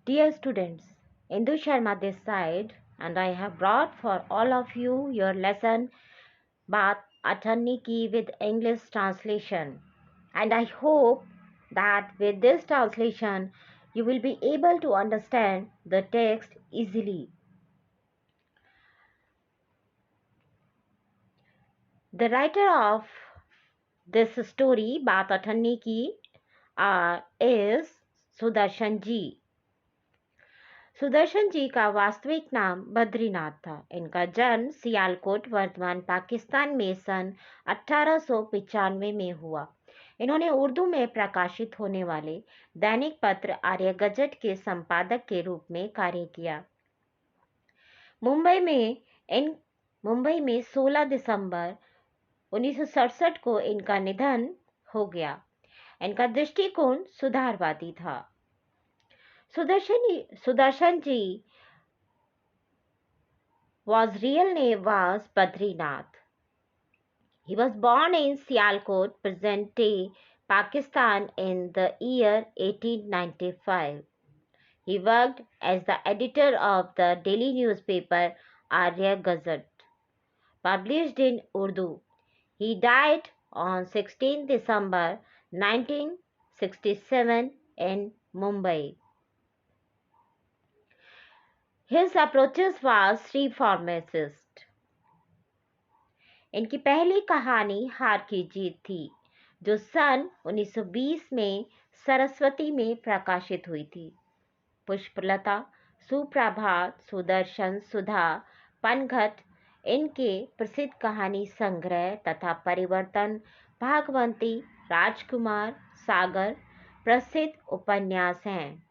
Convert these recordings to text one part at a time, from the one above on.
Dear students, Indu Sharma this side, and I have brought for all of you your lesson BAAT ATHANI ki with English translation. And I hope that with this translation you will be able to understand the text easily. The writer of this story BAAT ATHANI ki is Sudarshan ji. Sudarshan ji का वास्तविक नाम बद्रीनाथ था। इनका जन्म सियालकोट वर्तमान पाकिस्तान में सन 1895 में हुआ। इन्होंने उर्दू में प्रकाशित होने वाले दैनिक पत्र आर्य गजट के संपादक के रूप में कार्य किया। मुंबई में 16 दिसंबर 1967 को इनका निधन हो गया। इनका दृष्टिकोण सुधारवादी था। Sudarshan ji was real name was Badrinath. He was born in Sialkot, present-day Pakistan in the year 1895. He worked as the editor of the daily newspaper Arya Gazette, published in Urdu. He died on 16 December 1967 in Mumbai. His approaches was reformist. इनकी पहली कहानी हार की जीत थी, जो सन 1920 में सरस्वती में प्रकाशित हुई थी। पुष्पलता, सुप्रभात, सुदर्शन, सुधा, पनघट इनके प्रसिद्ध कहानी संग्रह तथा परिवर्तन, भागवंती, राजकुमार, सागर प्रसिद्ध उपन्यास हैं।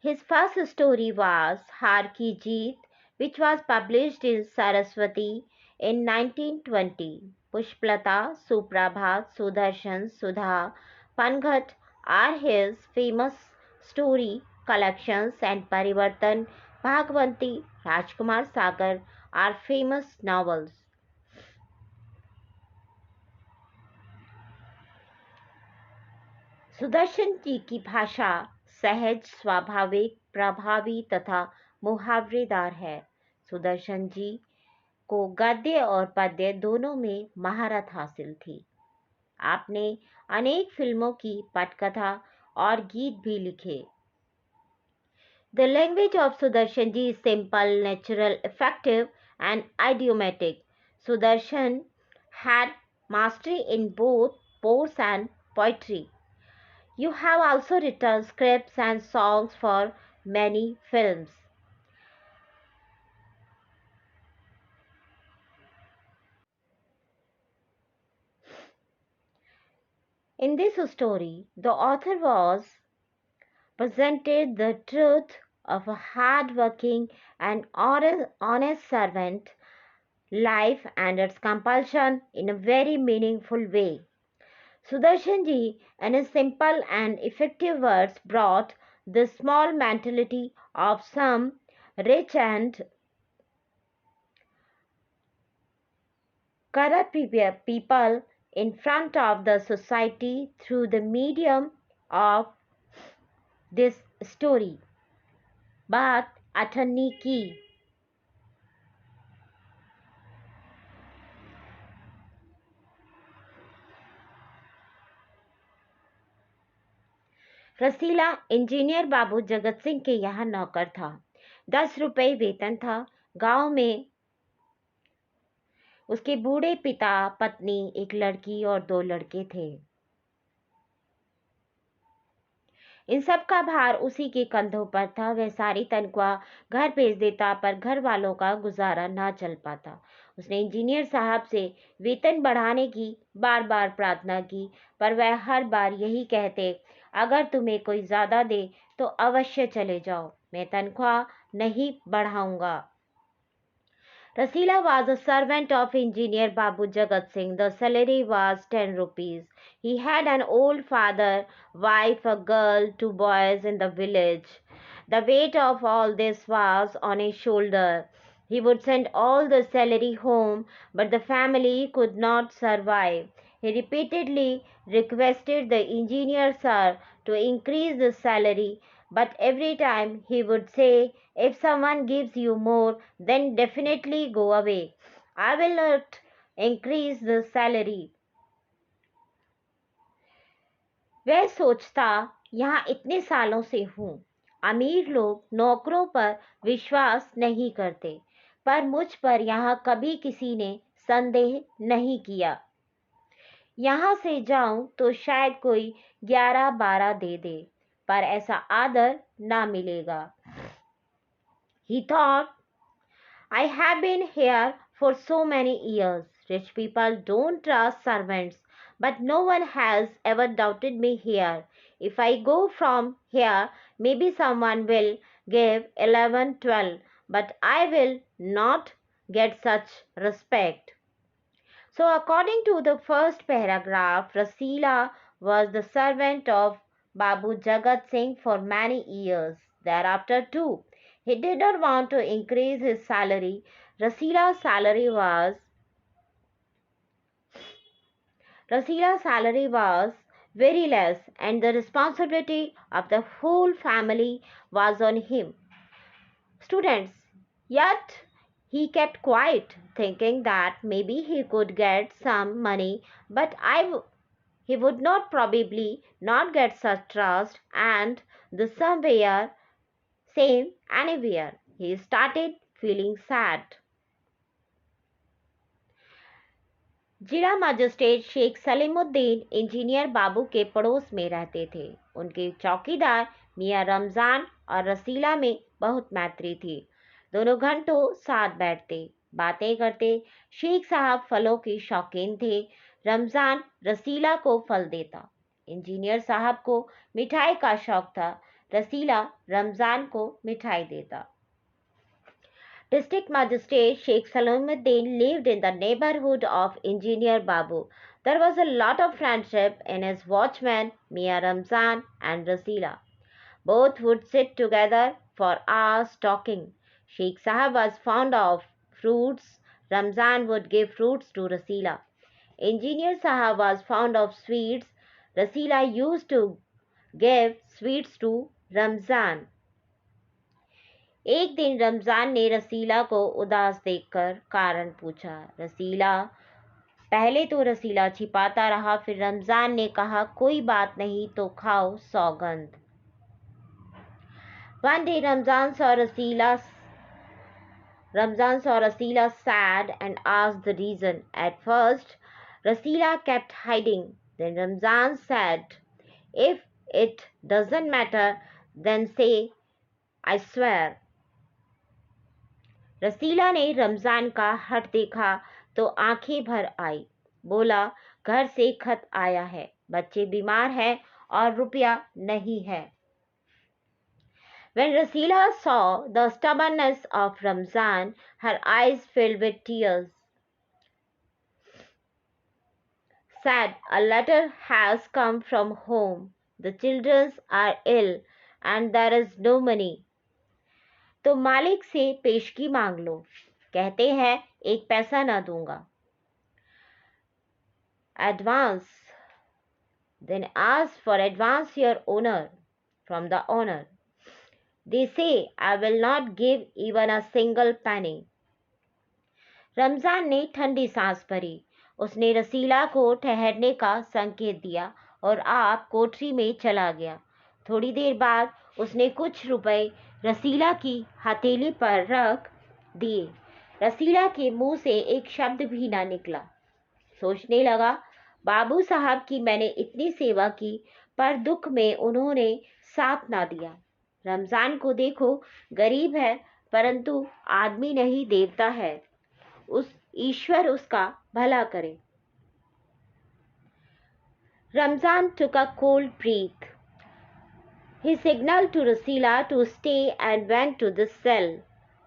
His first story was हार की जीत, which was published in Saraswati in 1920. Pushplata, Suprabhat, Sudarshan, Sudha, Panghat are his famous story collections, and Parivartan, Bhagwanti, Rajkumar Sagar are famous novels. Sudarshan ji की भाषा सहज, स्वाभाविक, प्रभावी तथा मुहावरेदार है। सुदर्शन जी को गद्य और पद्य दोनों में महारत हासिल थी। आपने अनेक फिल्मों की पटकथा और गीत भी लिखे। The language of Sudarshan ji is simple, natural, effective and idiomatic. Sudarshan had mastery in both prose and poetry. You have also written scripts and songs for many films. In this story, the author was presented the truth of a hard-working and honest servant life and its compulsion in a very meaningful way. Sudarshan ji, in his simple and effective words, brought the small mentality of some rich and corrupt people in front of the society through the medium of this story. BAAT ATHANI की रसीला engineer बाबू जगत सिंह के यहाँ नौकर था। 10 रुपये वेतन था। गांव में उसके बूढ़े पिता, पत्नी, एक लड़की और 2 लड़के थे। इन सब का भार उसी के कंधों पर था। वह सारी तनख्वाह घर भेज देता, पर घर वालों का गुजारा ना चल पाता। उसने इंजीनियर साहब से वेतन बढ़ाने की बार बार प्रार्थना की, पर वह हर बार यही कहते, अगर तुम्हें कोई ज़्यादा दे तो अवश्य चले जाओ, मैं तनख्वाह नहीं बढ़ाऊंगा। Rasila was a servant of engineer Babu Jagat Singh. The salary was 10 rupees. He had an old father, wife, a girl, 2 boys in the village. The weight of all this was on his shoulder. He would send all the salary home, but the family could not survive. He repeatedly requested the engineer sir to increase the salary, But every time he would say, if someone gives you more, then definitely go away. I will not increase the salary. वह सोचता, यहाँ इतने सालों से हूँ, अमीर लोग नौकरों पर विश्वास नहीं करते, पर मुझ पर यहाँ कभी किसी ने संदेह नहीं किया। यहाँ से जाऊं तो शायद कोई 11-12 दे दे, पर ऐसा आदर ना मिलेगा। He thought, I have been here for so many years. Rich people don't trust servants, but no one has ever doubted me here. If I go from here, maybe someone will give 11, 12, but I will not get such respect. So, according to the first paragraph, Rasila was the servant of Babu Jagat Singh for many years. Thereafter, too, he did not want to increase his salary. Rasila's salary was very less, and the responsibility of the whole family was on him. Students, yet he kept quiet, thinking that maybe he could get some money, but he would not probably not get such trust, and the somewhere same anywhere. He started feeling sad. जिला magistrate Sheikh Salimuddin engineer बाबू के पड़ोस में रहते थे। उनके चौकीदार मियाँ रमज़ान और रसीला में बहुत मैत्री थी। दोनों घंटों साथ बैठते, बातें करते। शेख साहब फलों के शौकीन थे। रमज़ान रसीला को फल देता। इंजीनियर साहब को मिठाई का शौक था। रसीला रमज़ान को मिठाई देता। District Magistrate Sheikh Salamuddin lived in the neighborhood of Engineer Babu. There was a lot of friendship in his watchman, Mia Ramzan and Rasila. Both would sit together for hours talking. Sheikh Sahab was fond of fruits. Ramzan would give fruits to Rasila. Engineer Sahab was fond of sweets. Rasila used to give sweets to Ramzan. एक दिन रमजान ने रसीला को उदास देखकर कारण पूछा। पहले तो रसीला छिपाता रहा, फिर रमजान ने कहा, कोई बात नहीं तो खाओ सौगंध। One day Ramzan saw Rasila sad and asked the reason. At first, Rasila kept hiding. Then Ramzan said, if it doesn't matter, then say, I swear. रसीला ने रमजान का हट देखा तो आंखें भर आई। बोला, घर से खत आया है, बच्चे बीमार हैं और रुपया नहीं है। When Rasila saw the stubbornness of Ramzan, her eyes filled with tears. Said, a letter has come from home. The children are ill and there is no money. तो मालिक से पेशगी मांग लो, कहते हैं एक पैसा ना दूंगा। Advance, then ask for advance your owner, from the owner. They say I will not give even a single penny. Ramzan ने ठंडी सांस भरी। उसने रसीला को ठहरने का संकेत दिया और आप कोठरी में चला गया। थोड़ी देर बाद उसने कुछ रुपए रसीला की हथेली पर रख दिए। रसीला के मुंह से एक शब्द भी ना निकला। सोचने लगा, बाबू साहब की मैंने इतनी सेवा की, पर दुख में उन्होंने साथ ना दिया। रमजान को देखो, गरीब है, परंतु आदमी नहीं देवता है। उस ईश्वर उसका भला करे। Ramzan took a cold breath. He signaled to Rasila to stay and went to the cell.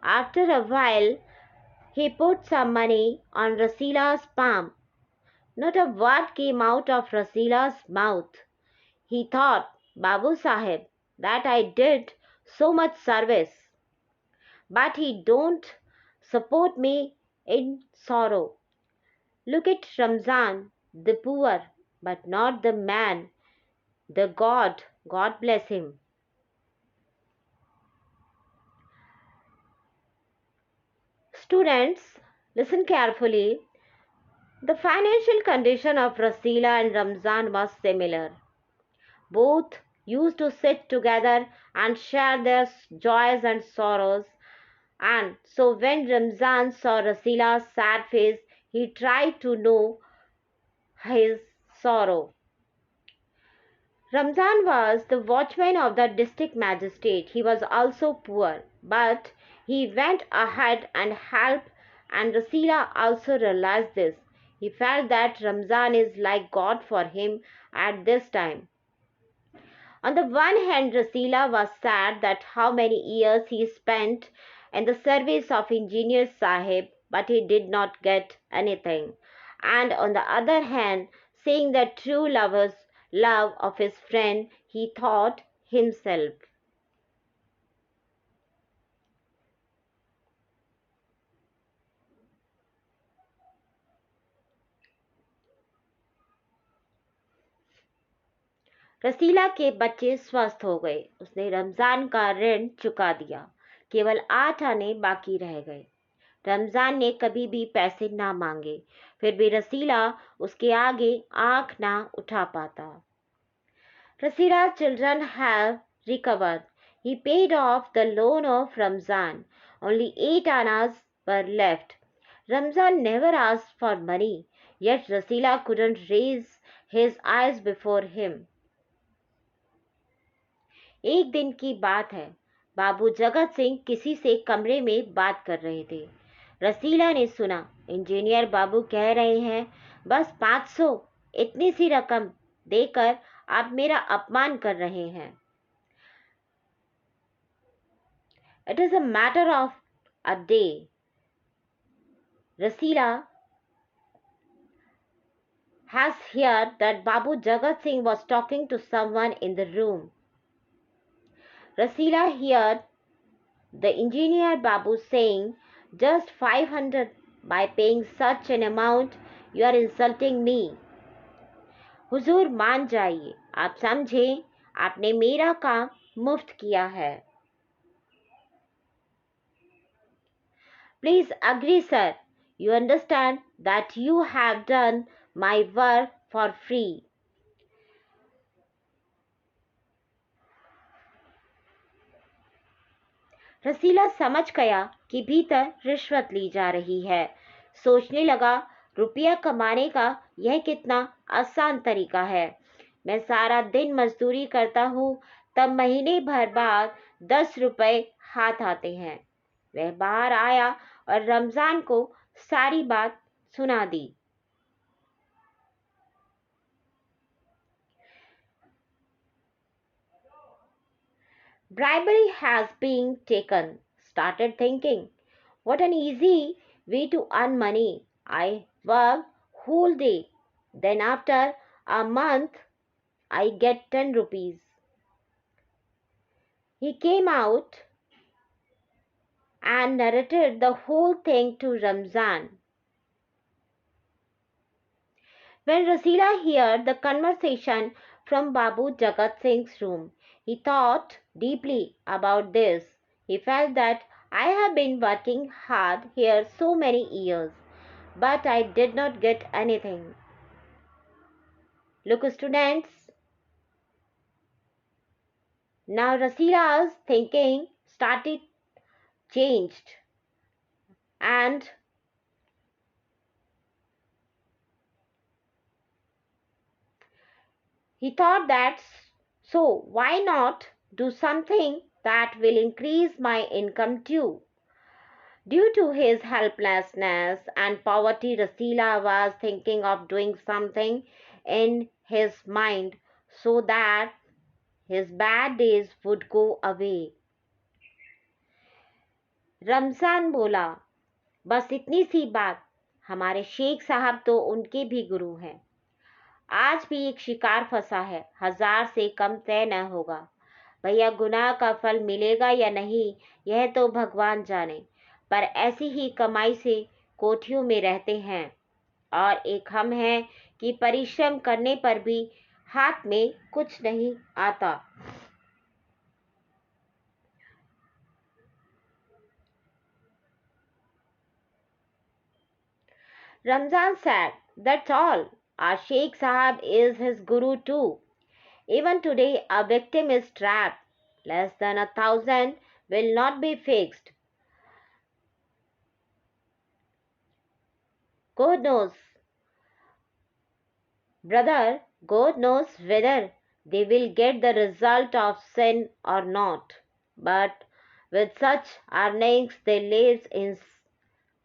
After a while, he put some money on Rasila's palm. Not a word came out of Rasila's mouth. He thought, Babu Sahib, that I did so much service, but he don't support me in sorrow. Look at Ramzan, the poor, but not the man, the God bless him. Students, listen carefully. The financial condition of Rasila and Ramzan was similar. Both used to sit together and share their joys and sorrows. And so when Ramzan saw Rasila's sad face, he tried to know his sorrow. Ramzan was the watchman of the district magistrate. He was also poor, but he went ahead and helped, and Rasila also realized this. He felt that Ramzan is like God for him at this time. On the one hand, Rasila was sad that how many years he spent in the service of Engineer Sahib, but he did not get anything. And on the other hand, seeing the true lover's love of his friend, he thought himself. रसीला के बच्चे स्वस्थ हो गए। उसने रमजान का ऋण चुका दिया। केवल 8 आने बाकी रह गए। रमजान ने कभी भी पैसे ना मांगे, फिर भी रसीला उसके आगे आंख ना उठा पाता। Rasila's children have recovered. He paid off the loan of Ramzan. Only 8 annas were left. Ramzan never asked for money, yet Rasila couldn't raise his eyes before him. एक दिन की बात है। बाबू जगत सिंह किसी से कमरे में बात कर रहे थे। रसीला ने सुना, इंजीनियर बाबू कह रहे हैं, बस 500 इतनी सी रकम देकर आप मेरा अपमान कर रहे हैं। It is a matter of a day. Rasila has heard that Babu Jagat Singh was talking to someone in the room. Rasila heard the engineer Babu saying, just 500 by paying such an amount, you are insulting me. हुजूर मान जाइए, आप समझें, आपने मेरा काम मुफ्त किया है। Please agree, sir. You understand that you have done my work for free. रसीला समझ गया कि भीतर रिश्वत ली जा रही है। सोचने लगा, रुपया कमाने का यह कितना आसान तरीका है। मैं सारा दिन मजदूरी करता हूँ, तब महीने भर बाद 10 रुपए हाथ आते हैं। वह बाहर आया और रमजान को सारी बात सुना दी। Bribery has been taken. Started thinking, what an easy way to earn money. I work whole day. Then after a month, I get 10 rupees. He came out and narrated the whole thing to Ramzan. When Rasila heard the conversation from Babu Jagat Singh's room, he thought deeply about this. He felt that I have been working hard here so many years, but I did not get anything. Look, students, now Rasila's thinking started changed, and he thought that, so why not do something that will increase my income too? Due to his helplessness and poverty, Rasila was thinking of doing something in his mind so that his bad days would go away. Ramzan बोला, बस इतनी सी बात, हमारे शेख साहब तो उनके भी गुरु हैं। आज भी एक शिकार फंसा है, 1000 से कम तय न होगा। भैया, गुनाह का फल मिलेगा या नहीं, यह तो भगवान जाने, पर ऐसी ही कमाई से कोठियों में रहते हैं। और एक हम हैं कि परिश्रम करने पर भी हाथ में कुछ नहीं आता। Ramzan said, "That's all. Our Sheikh Sahab is his guru too. Even today, a victim is trapped. Less than 1,000 will not be fixed. God knows, brother, God knows whether they will get the result of sin or not. But with such earnings, they live in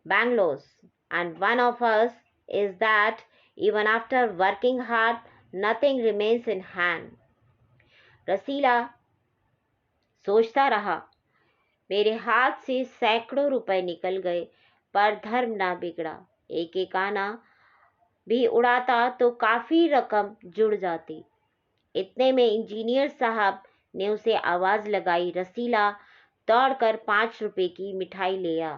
Bangalows. And one of us is that even after working hard, nothing remains in hand." रसीला सोचता रहा, मेरे हाथ से सैकड़ों रुपए निकल गए, पर धर्म ना बिगड़ा। एक एक आना भी उड़ाता तो काफी रकम जुड़ जाती। इतने में इंजीनियर साहब ने उसे आवाज लगाई। रसीला दौड़कर 5 रुपए की मिठाई ले आ।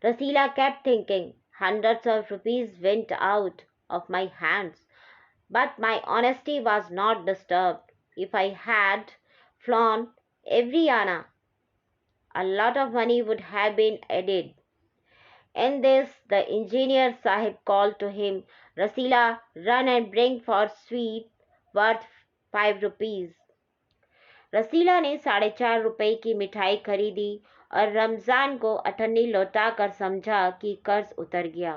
Rasila kept thinking, hundreds of rupees went out of my hands, but my honesty was not disturbed. If I had flown every Anna, a lot of money would have been added. In this, the engineer Sahib called to him, "Rasila, run and bring for sweet worth 5 rupees." रसीला ने 4.5 रुपए की मिठाई खरीदी और रमजान को अठन्नी लौटाकर समझा कि कर्ज उतर गया।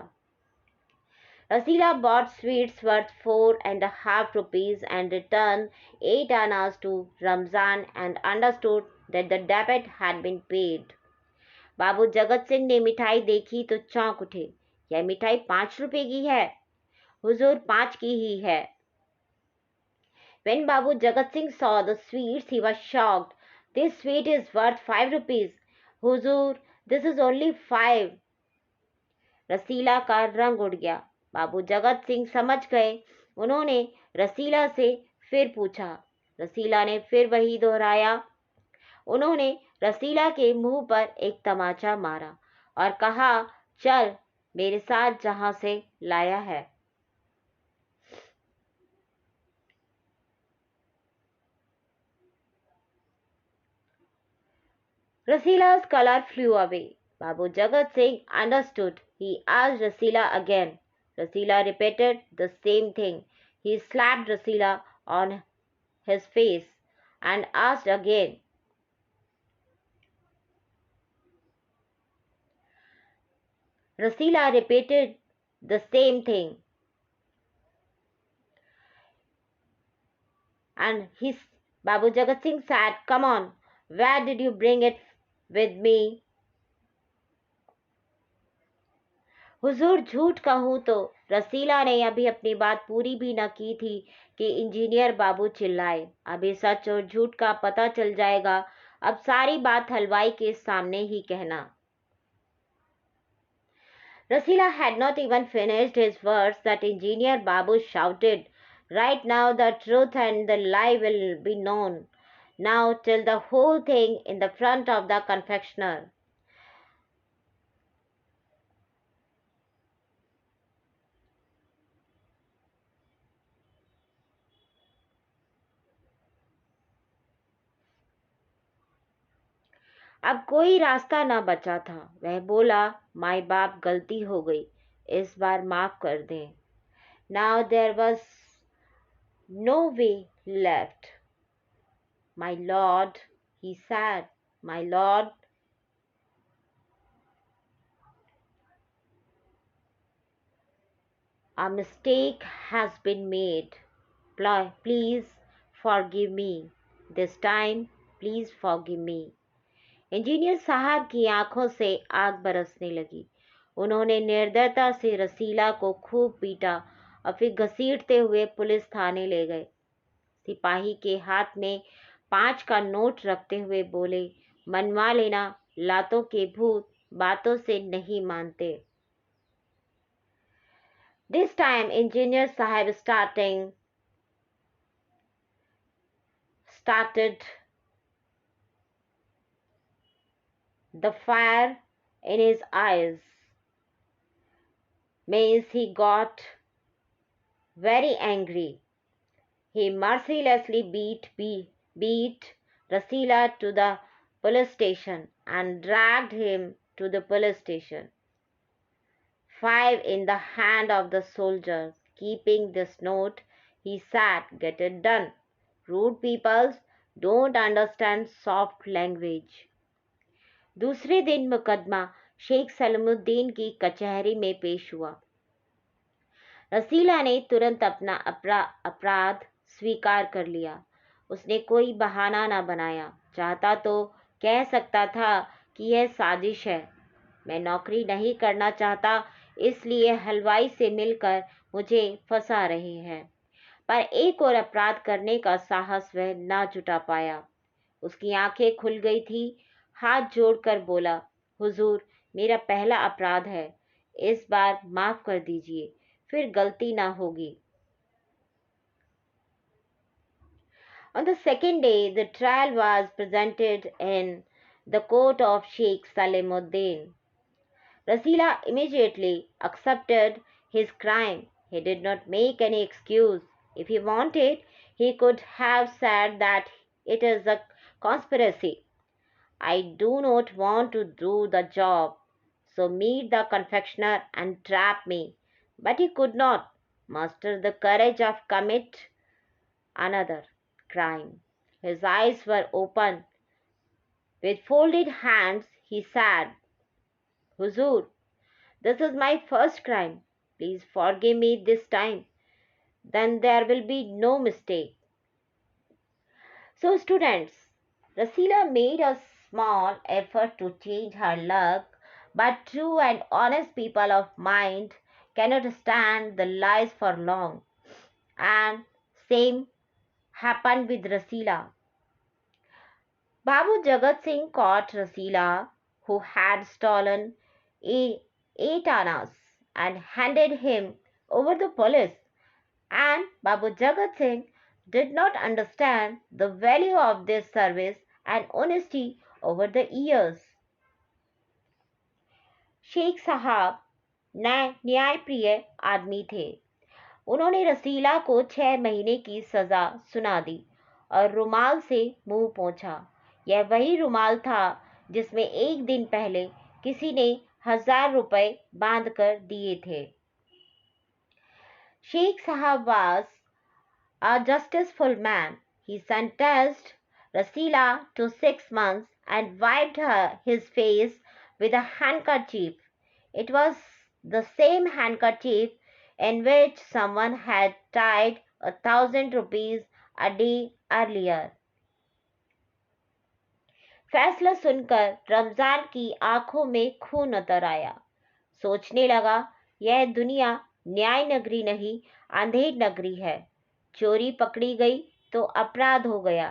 Rasila bought sweets worth 4.5 rupees and returned 8 annas to Ramzan and understood that the debt had been paid. बाबू जगत सिंह ने मिठाई देखी तो चौंक उठे। यह मिठाई 5 रुपए की है। हुजूर 5 की ही है। When Babu Jagat Singh saw the sweets, he was shocked. "This sweet is worth 5 rupees. Huzur, this is only 5." रसीला का रंग उड़ गया। बाबू जगत सिंह समझ गए। उन्होंने रसीला से फिर पूछा। रसीला ने फिर वही दोहराया। उन्होंने रसीला के मुंह पर एक तमाचा मारा और कहा, "चल मेरे साथ जहां से लाया है।" Rasila's color flew away. Babu Jagat Singh understood. He asked Rasila again. Rasila repeated the same thing. He slapped Rasila on his face and asked again. Rasila repeated the same thing. And Babu Jagat Singh said, "Come on, where did you bring it with me?" हुजूर झूठ कहूं तो रसीला ने अभी अपनी बात पूरी भी न की थी कि इंजीनियर बाबू चिल्लाए, "अभी सच और झूठ का पता चल जाएगा। अब सारी बात हलवाई के सामने ही कहना।" Rasila had not even finished his words that engineer Babu shouted, "Right now the truth and the lie will be known. Now tell the whole thing in the front of the confectioner." अब कोई रास्ता न बचा था। वह बोला, "माई बाप, गलती हो गई, इस बार माफ कर दें." Now there was no way left. "My lord," he said, "my lord, a mistake has been made. Please forgive me. This time, please forgive me." Engineer साहब की आंखों से आग बरसने लगी। उन्होंने निर्दयता से रसीला को खूब पीटा और फिर घसीटते हुए पुलिस थाने ले गए। सिपाही के हाथ में 5 का नोट रखते हुए बोले, "मनवा लेना, लातों के भूत बातों से नहीं मानते." This time engineer Sahib started the fire in his eyes. Means he got very angry. He mercilessly beat Rasila to the police station and dragged him to the police station. 5 in the hand of the soldier. Keeping this note, he sat, "Get it done. Rude peoples don't understand soft language." दूसरे दिन मुकदमा शेख सलामुद्दीन की कचहरी में पेश हुआ। रसीला ने तुरंत अपना अपराध स्वीकार कर लिया। उसने कोई बहाना न बनाया। चाहता तो कह सकता था कि यह साजिश है, मैं नौकरी नहीं करना चाहता, इसलिए हलवाई से मिलकर मुझे फंसा रहे हैं। पर एक और अपराध करने का साहस वह ना जुटा पाया। उसकी आंखें खुल गई थी। हाथ जोड़कर बोला, हुजूर, मेरा पहला अपराध है, इस बार माफ कर दीजिए, फिर गलती ना होगी। On the second day, the trial was presented in the court of Sheikh Salamuddin. Rasila immediately accepted his crime. He did not make any excuse. If he wanted, he could have said that it is a conspiracy. I do not want to do the job, so meet the confectioner and trap me. But he could not muster the courage of commit another crime. His eyes were open. With folded hands, he said, Huzur, this is my first crime. Please forgive me this time. Then there will be no mistake. So, students, Rasila made a small effort to change her luck, but true and honest people of mind cannot stand the lies for long. And same happened with Rasila. Babu Jagat Singh caught Rasila, who had stolen eight annas, and handed him over the police. And Babu Jagat Singh did not understand the value of this service and honesty over the years. Sheikh साहब न्यायप्रिय आदमी थे। उन्होंने रसीला को 6 महीने की सजा सुना दी और रुमाल से मुंह पोंछा। यह वही रुमाल था जिसमें एक दिन पहले किसी ने 1000 रुपए बांध कर दिए थे। Sheikh Sahab was a justiceful man. He sentenced Rasila to 6 months and wiped his face with a handkerchief. It was the same handkerchief in which someone had tied 1,000 rupees a day earlier. फैसला सुनकर रमजान की आंखों में खून उतर आया। सोचने लगा, यह दुनिया न्याय नगरी नहीं, अंधेर नगरी है। चोरी पकड़ी गई तो अपराध हो गया।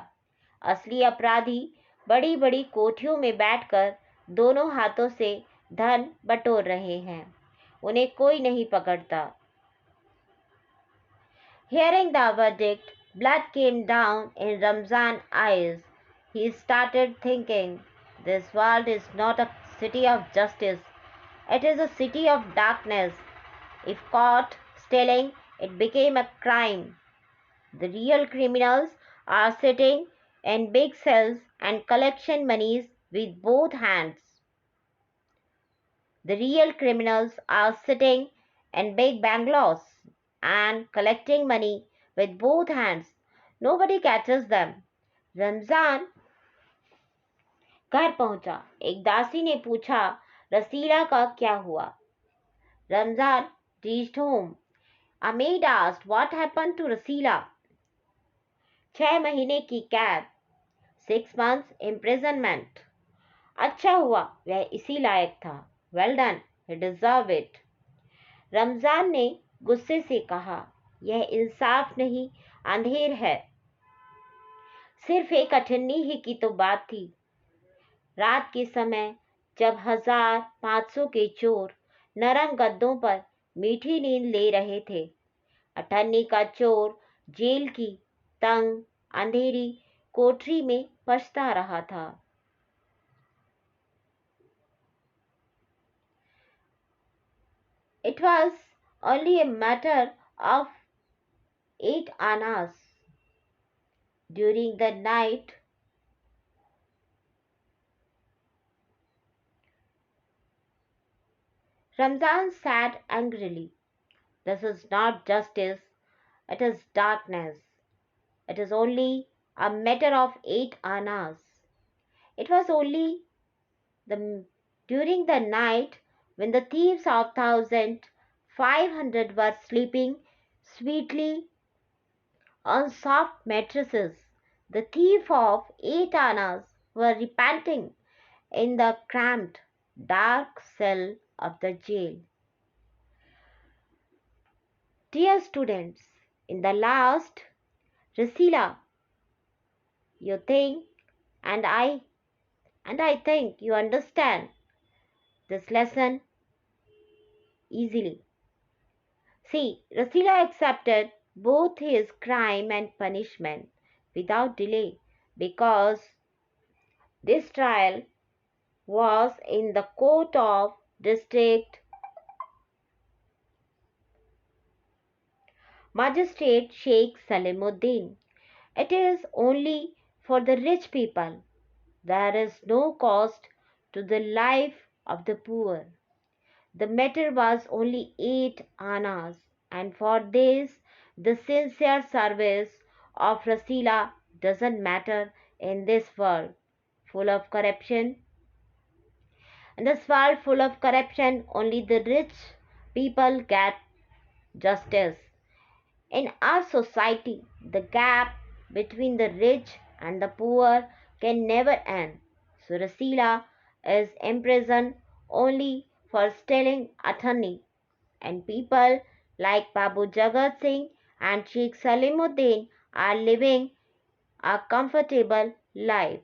असली अपराधी बड़ी बड़ी कोठियों में बैठकर दोनों हाथों से धन बटोर रहे हैं, उन्हें कोई नहीं पकड़ता। Hearing the verdict, blood came down in Ramzan's eyes. He started thinking, this world is not a city of justice. It is a city of darkness. If caught stealing, it became a crime. The real criminals are sitting in big cells and collection monies with both hands. The real criminals are sitting in big bungalows and collecting money with both hands. Nobody catches them. Ramzan घर पहुंचा। एक दासी ने पूछा, रसीला का क्या हुआ? Ramzan reached home. A maid asked, what happened to Rasila? 6 महीने की कैद, 6 months imprisonment. अच्छा हुआ, वह इसी लायक था। Well done, he deserved it. Ramzan ने गुस्से से कहा, यह इंसाफ नहीं, अंधेर है। सिर्फ एक अठन्नी ही की तो बात थी। रात के समय जब 1500 के चोर नरम गद्दों पर मीठी नींद ले रहे थे, अठन्नी का चोर जेल की तंग अंधेरी कोठरी में पछता रहा था। It was only a matter of 8 annas. During the night, Ramzan said angrily, "This is not justice, it is darkness. It is only a matter of 8 annas. It was only the, during the night when the thieves of 1,500 were sleeping sweetly on soft mattresses. The thief of 8 annas were repenting in the cramped, dark cell of the jail." Dear students, in the last Rasila, you think and I think you understand this lesson easily. See, Rasila accepted both his crime and punishment without delay because this trial was in the court of district magistrate Sheikh Salimuddin. It is only for the rich people. There is no cost to the life of the poor. The matter was only 8 annas, and for this the sincere service of Rasila doesn't matter in this world full of corruption. In this world full of corruption, only the rich people get justice. In our society, the gap between the rich and the poor can never end. So Rasila is imprisoned only for stealing Athani, and people like Babu Jagat Singh and Sheikh Salimuddin are living a comfortable life.